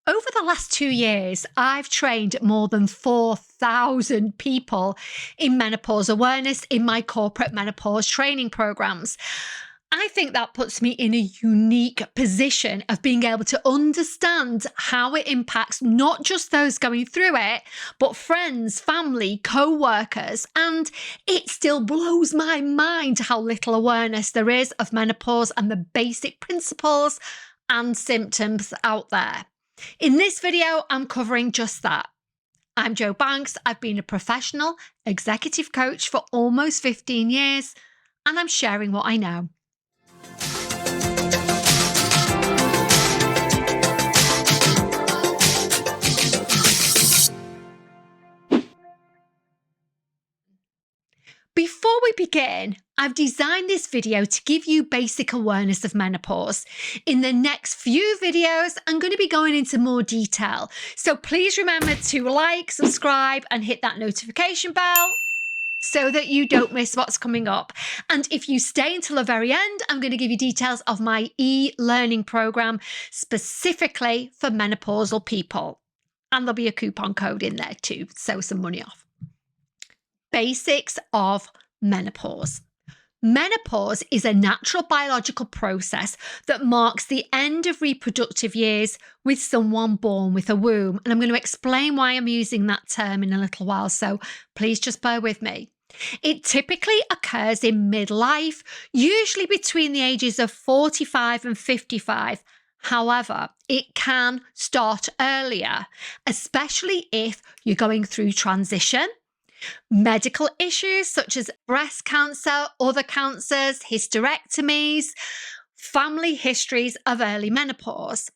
Over the last 2 years, I've trained more than 4,000 people in menopause awareness in my corporate menopause training programs. I think that puts me in a unique position of being able to understand how it impacts not just those going through it, but friends, family, co-workers. And it still blows my mind how little awareness there is of menopause and the basic principles and symptoms out there. In this video, I'm covering just that. I'm Jo Banks. I've been a professional executive coach for almost 15 years, and I'm sharing what I know. Before we begin, I've designed this video to give you basic awareness of menopause. In the next few videos, I'm going to be going into more detail. So please remember to like, subscribe, and hit that notification bell so that you don't miss what's coming up. And if you stay until the very end, I'm going to give you details of my e-learning program specifically for menopausal people. And there'll be a coupon code in there too, so some money off. Basics of menopause. Menopause is a natural biological process that marks the end of reproductive years with someone born with a womb. And I'm going to explain why I'm using that term in a little while, so please just bear with me. It typically occurs in midlife, usually between the ages of 45 and 55. However, it can start earlier, especially if you're going through transition, medical issues such as breast cancer, other cancers, hysterectomies, family histories of early menopause.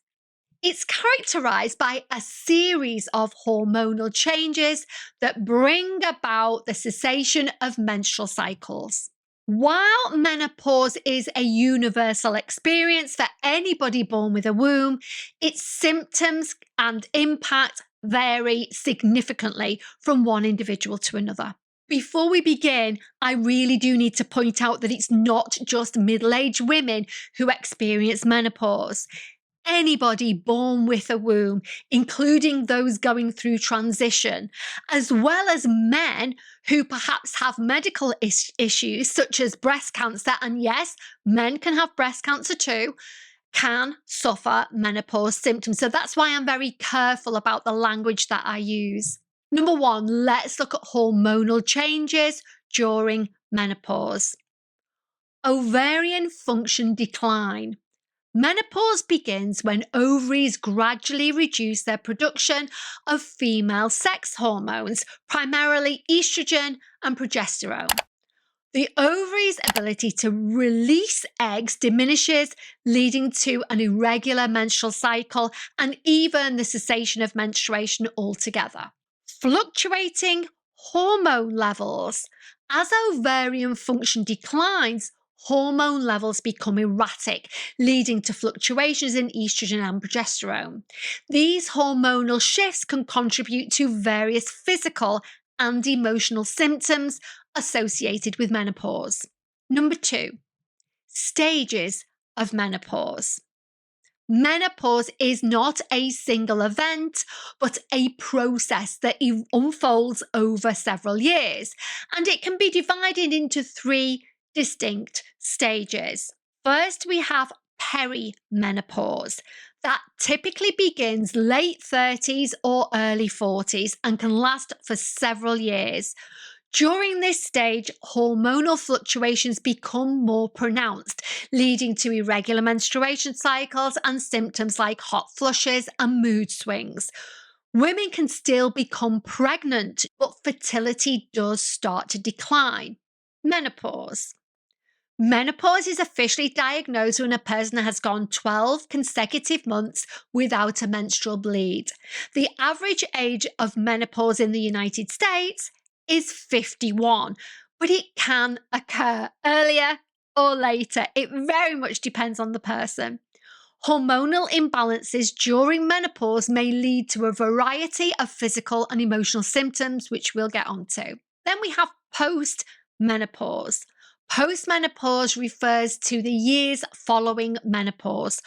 It's characterized by a series of hormonal changes that bring about the cessation of menstrual cycles. While menopause is a universal experience for anybody born with a womb, its symptoms and impact vary significantly from one individual to another. Before we begin, I really do need to point out that it's not just middle-aged women who experience menopause. Anybody born with a womb, including those going through transition, as well as men who perhaps have medical issues such as breast cancer, and yes, men can have breast cancer too, can suffer menopause symptoms. So that's why I'm very careful about the language that I use. Number one, let's look at hormonal changes during menopause. Ovarian function decline. Menopause begins when ovaries gradually reduce their production of female sex hormones, primarily estrogen and progesterone. The ovary's ability to release eggs diminishes, leading to an irregular menstrual cycle and even the cessation of menstruation altogether. Fluctuating hormone levels. As ovarian function declines, hormone levels become erratic, leading to fluctuations in estrogen and progesterone. These hormonal shifts can contribute to various physical and emotional symptoms associated with menopause. Number two, stages of menopause. Menopause is not a single event, but a process that unfolds over several years, and it can be divided into three distinct stages. First, we have peri-menopause. That typically begins late 30s or early 40s and can last for several years. During this stage, hormonal fluctuations become more pronounced, leading to irregular menstruation cycles and symptoms like hot flushes and mood swings. Women can still become pregnant, but fertility does start to decline. Menopause. Menopause is officially diagnosed when a person has gone 12 consecutive months without a menstrual bleed. The average age of menopause in the United States is 51, but it can occur earlier or later. It very much depends on the person. Hormonal imbalances during menopause may lead to a variety of physical and emotional symptoms, which we'll get onto. Then we have post-menopause. Post-menopause refers to the years following menopause.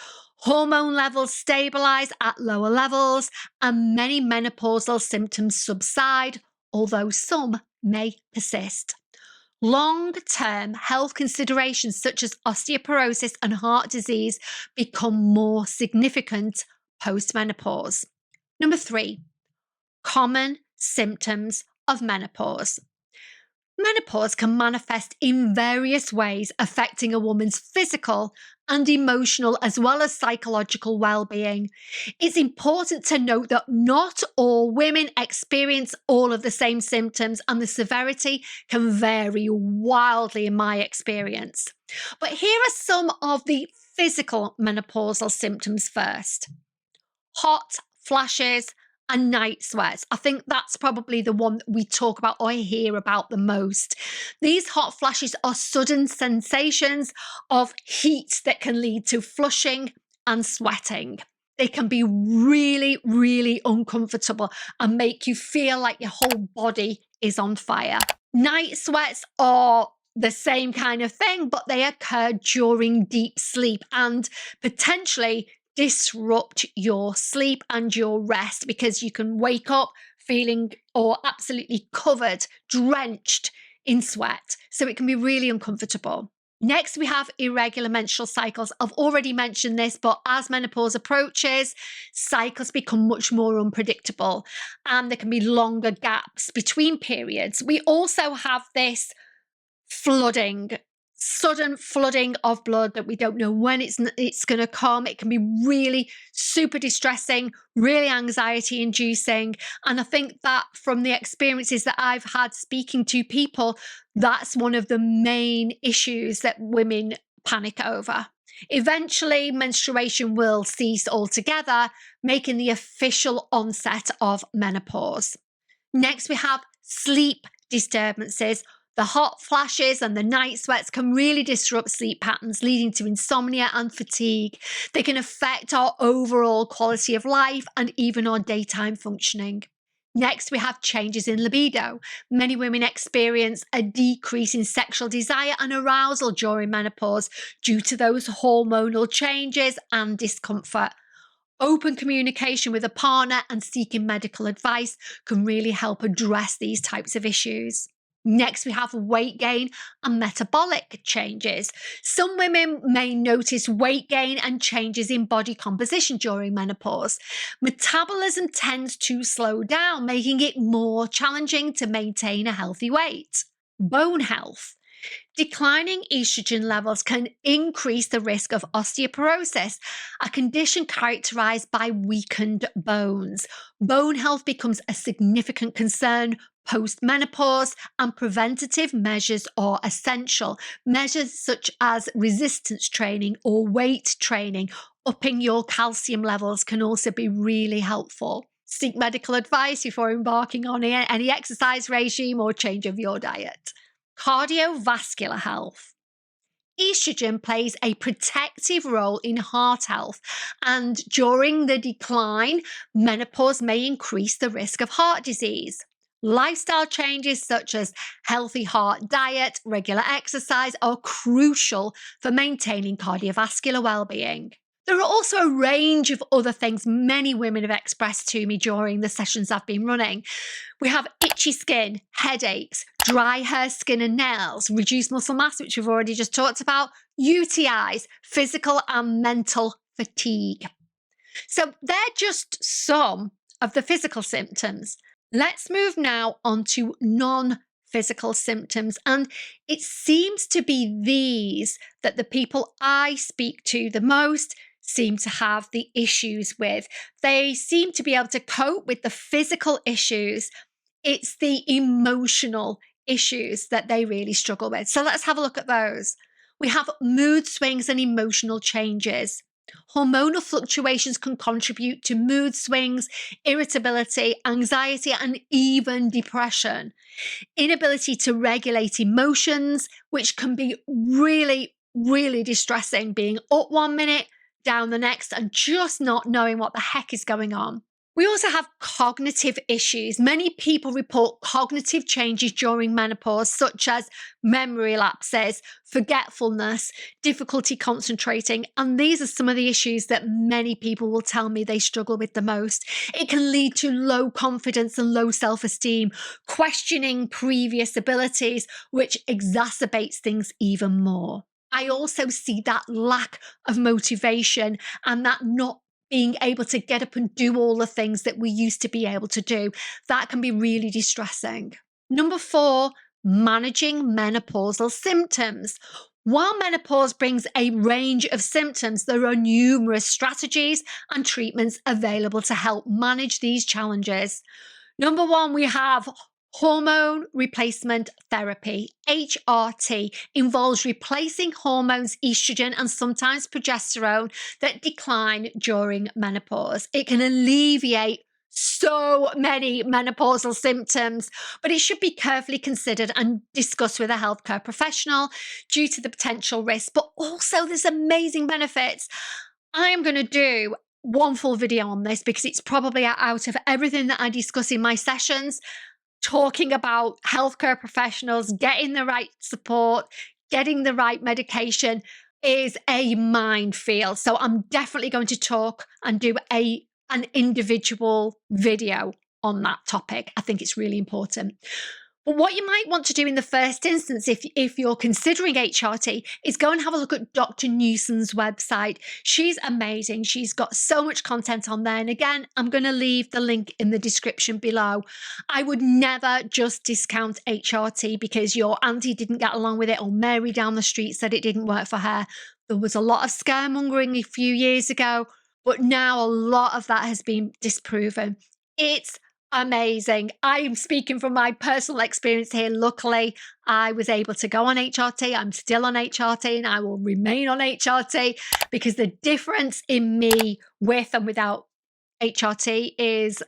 Hormone levels stabilize at lower levels, and many menopausal symptoms subside, although some may persist. Long-term health considerations such as osteoporosis and heart disease become more significant post-menopause. Number 3, common symptoms of menopause. Menopause can manifest in various ways, affecting a woman's physical and emotional as well as psychological well-being. It's important to note that not all women experience all of the same symptoms, and the severity can vary wildly in my experience. But here are some of the physical menopausal symptoms first. Hot flashes and night sweats. I think that's probably the one that we talk about or hear about the most. These hot flashes are sudden sensations of heat that can lead to flushing and sweating. They can be really, really uncomfortable and make you feel like your whole body is on fire. Night sweats are the same kind of thing, but they occur during deep sleep and potentially disrupt your sleep and your rest, because you can wake up feeling or absolutely covered, drenched in sweat. So it can be really uncomfortable. Next, we have irregular menstrual cycles. I've already mentioned this, but as menopause approaches, cycles become much more unpredictable and there can be longer gaps between periods. We also have this flooding, sudden flooding of blood that we don't know when it's going to come. It can be really super distressing, really anxiety inducing. And I think that from the experiences that I've had speaking to people, that's one of the main issues that women panic over. Eventually, menstruation will cease altogether, making the official onset of menopause. Next, we have sleep disturbances. The hot flashes and the night sweats can really disrupt sleep patterns, leading to insomnia and fatigue. They can affect our overall quality of life and even our daytime functioning. Next, we have changes in libido. Many women experience a decrease in sexual desire and arousal during menopause due to those hormonal changes and discomfort. Open communication with a partner and seeking medical advice can really help address these types of issues. Next, we have weight gain and metabolic changes. Some women may notice weight gain and changes in body composition during menopause. Metabolism tends to slow down, making it more challenging to maintain a healthy weight. Bone health. Declining estrogen levels can increase the risk of osteoporosis, a condition characterized by weakened bones. Bone health becomes a significant concern post-menopause, and preventative measures are essential. Measures such as resistance training or weight training, upping your calcium levels, can also be really helpful. Seek medical advice before embarking on any exercise regime or change of your diet. Cardiovascular health. Estrogen plays a protective role in heart health, and during the decline, menopause may increase the risk of heart disease. Lifestyle changes such as healthy heart diet, regular exercise are crucial for maintaining cardiovascular well-being. There are also a range of other things many women have expressed to me during the sessions I've been running. We have itchy skin, headaches, dry hair, skin and nails, reduced muscle mass, which we've already just talked about, UTIs, physical and mental fatigue. So they're just some of the physical symptoms. Let's move now on to non-physical symptoms. And it seems to be these that the people I speak to the most seem to have the issues with. They seem to be able to cope with the physical issues. It's the emotional issues that they really struggle with. So let's have a look at those. We have mood swings and emotional changes. Hormonal fluctuations can contribute to mood swings, irritability, anxiety, and even depression. Inability to regulate emotions, which can be really, really distressing, being up one minute, down the next, and just not knowing what the heck is going on. We also have cognitive issues. Many people report cognitive changes during menopause, such as memory lapses, forgetfulness, difficulty concentrating. And these are some of the issues that many people will tell me they struggle with the most. It can lead to low confidence and low self-esteem, questioning previous abilities, which exacerbates things even more. I also see that lack of motivation and that not being able to get up and do all the things that we used to be able to do. That can be really distressing. Number 4, managing menopausal symptoms. While menopause brings a range of symptoms, there are numerous strategies and treatments available to help manage these challenges. Number 1, we have hormone replacement therapy. HRT involves replacing hormones estrogen and sometimes progesterone that decline during menopause. It can alleviate so many menopausal symptoms, but it should be carefully considered and discussed with a healthcare professional due to the potential risks, but also there's amazing benefits. I am going to do one full video on this because it's probably out of everything that I discuss in my sessions, talking about healthcare professionals, getting the right support, getting the right medication is a minefield. So I'm definitely going to talk and do an individual video on that topic. I think it's really important. But what you might want to do in the first instance, if you're considering HRT, is go and have a look at Dr. Newsom's website. She's amazing. She's got so much content on there. And again, I'm going to leave the link in the description below. I would never just discount HRT because your auntie didn't get along with it or Mary down the street said it didn't work for her. There was a lot of scaremongering a few years ago, but now a lot of that has been disproven. It's amazing. I'm speaking from my personal experience here. Luckily, I was able to go on HRT. I'm still on HRT and I will remain on HRT because the difference in me with and without HRT is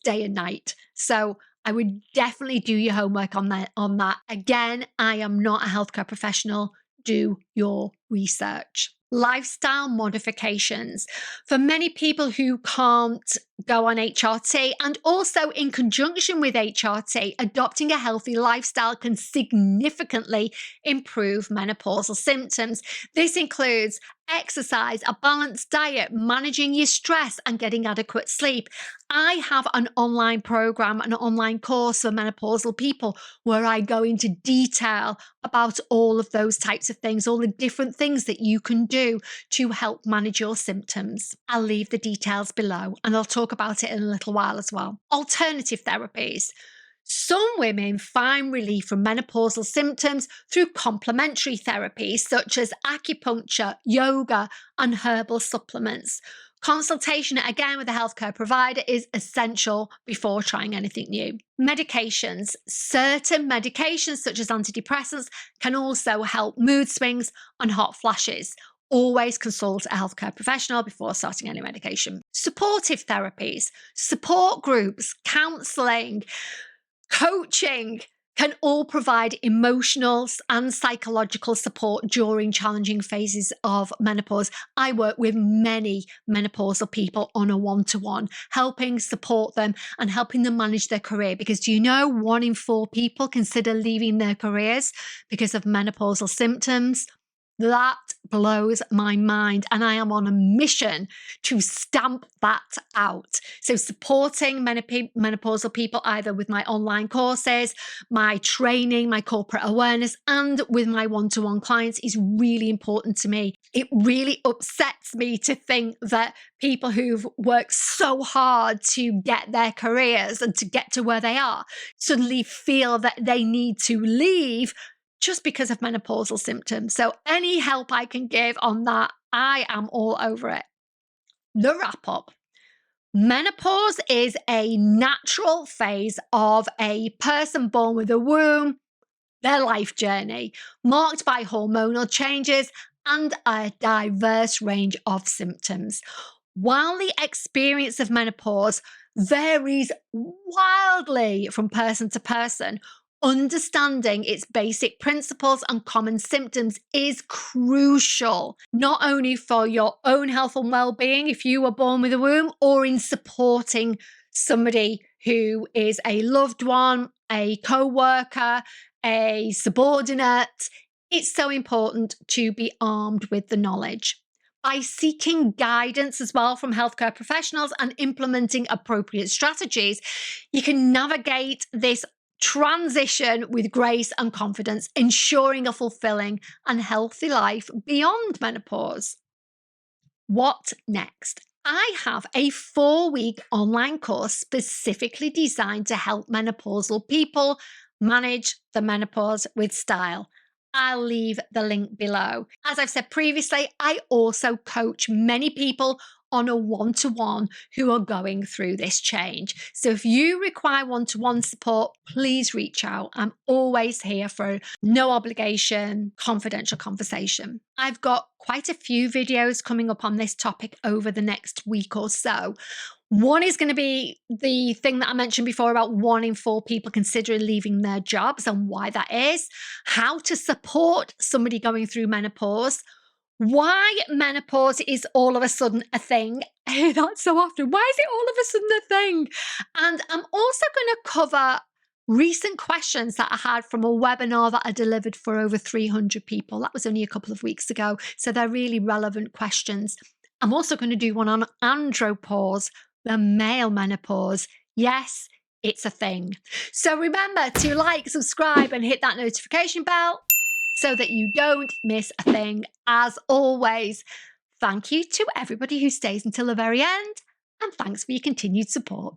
day and night. So I would definitely do your homework on that. Again, I am not a healthcare professional. Do your research. Lifestyle modifications. For many people who can't go on HRT, and also in conjunction with HRT, adopting a healthy lifestyle can significantly improve menopausal symptoms. This includes exercise, a balanced diet, managing your stress, and getting adequate sleep. I have an online program, an online course for menopausal people where I go into detail about all of those types of things, all the different things that you can do to help manage your symptoms. I'll leave the details below and I'll talk about it in a little while as well. Alternative therapies. Some women find relief from menopausal symptoms through complementary therapies such as acupuncture, yoga, and herbal supplements. Consultation, again, with a healthcare provider is essential before trying anything new. Medications. Certain medications, such as antidepressants, can also help mood swings and hot flashes. Always consult a healthcare professional before starting any medication. Supportive therapies, support groups, counselling, coaching can all provide emotional and psychological support during challenging phases of menopause. I work with many menopausal people on a one-to-one, helping support them and helping them manage their career. Because do you know 1 in 4 people consider leaving their careers because of menopausal symptoms? That blows my mind, and I am on a mission to stamp that out. So supporting menopausal people either with my online courses, my training, my corporate awareness, and with my one-to-one clients is really important to me. It really upsets me to think that people who've worked so hard to get their careers and to get to where they are suddenly feel that they need to leave just because of menopausal symptoms. So any help I can give on that, I am all over it. The wrap up. Menopause is a natural phase of a person born with a womb, their life journey, marked by hormonal changes and a diverse range of symptoms. While the experience of menopause varies wildly from person to person, understanding its basic principles and common symptoms is crucial, not only for your own health and well-being if you were born with a womb, or in supporting somebody who is a loved one, a co-worker, a subordinate. It's so important to be armed with the knowledge. By seeking guidance as well from healthcare professionals and implementing appropriate strategies, you can navigate this transition with grace and confidence, ensuring a fulfilling and healthy life beyond menopause. What next? I have a 4-week online course specifically designed to help menopausal people manage the menopause with style. I'll leave the link below. As I've said previously, I also coach many people on a one-to-one who are going through this change. So if you require one-to-one support, please reach out. I'm always here for no obligation, confidential conversation. I've got quite a few videos coming up on this topic over the next week or so. One is going to be the thing that I mentioned before about 1 in 4 people considering leaving their jobs and why that is, how to support somebody going through menopause, why menopause is all of a sudden a thing. I hear that so often. Why is it all of a sudden a thing? And I'm also going to cover recent questions that I had from a webinar that I delivered for over 300 people. That was only a couple of weeks ago. So they're really relevant questions. I'm also going to do one on andropause, the male menopause. Yes, it's a thing. So remember to like, subscribe, and hit that notification bell so that you don't miss a thing. As always, thank you to everybody who stays until the very end, and thanks for your continued support.